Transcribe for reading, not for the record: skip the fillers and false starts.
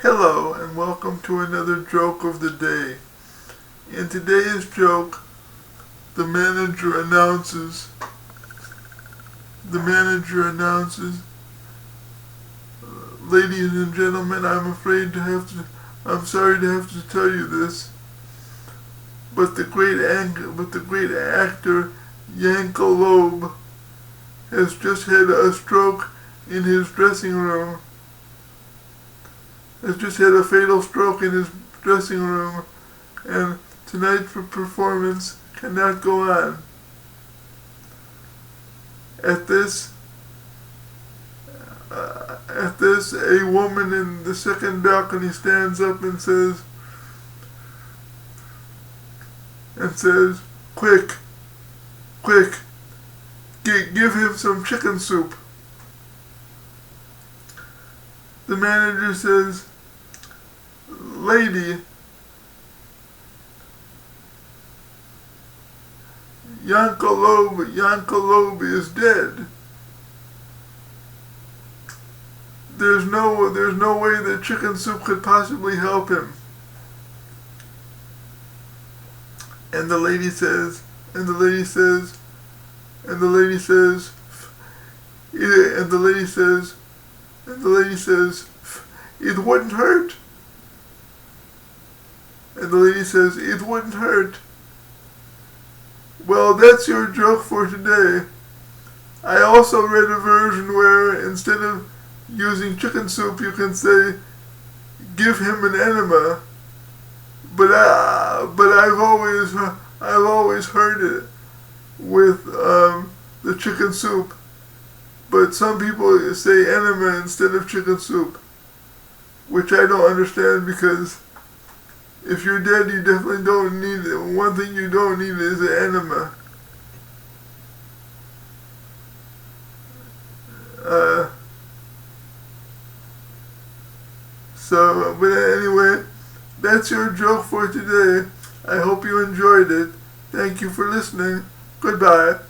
Hello and welcome to another joke of the day. In today's joke, the manager announces, ladies and gentlemen, I'm sorry to have to tell you this, but the great actor Yanko Loeb has just had a stroke in his dressing room. Has just had a fatal stroke in his dressing room, and tonight's performance cannot go on. At this, a woman in the second balcony stands up and says, "Quick, give him some chicken soup." The manager says, "Lady, Yanko Loeb is dead. There's no way that chicken soup could possibly help him." And the lady says, "It wouldn't hurt." And the lady says, "It wouldn't hurt." Well, that's your joke for today. I also read a version where instead of using chicken soup, you can say, "Give him an enema." But I've always heard it with the chicken soup. But some people say enema instead of chicken soup, which I don't understand, because if you're dead, you definitely don't need it. One thing you don't need is an enema. But anyway, that's your joke for today. I hope you enjoyed it. Thank you for listening. Goodbye.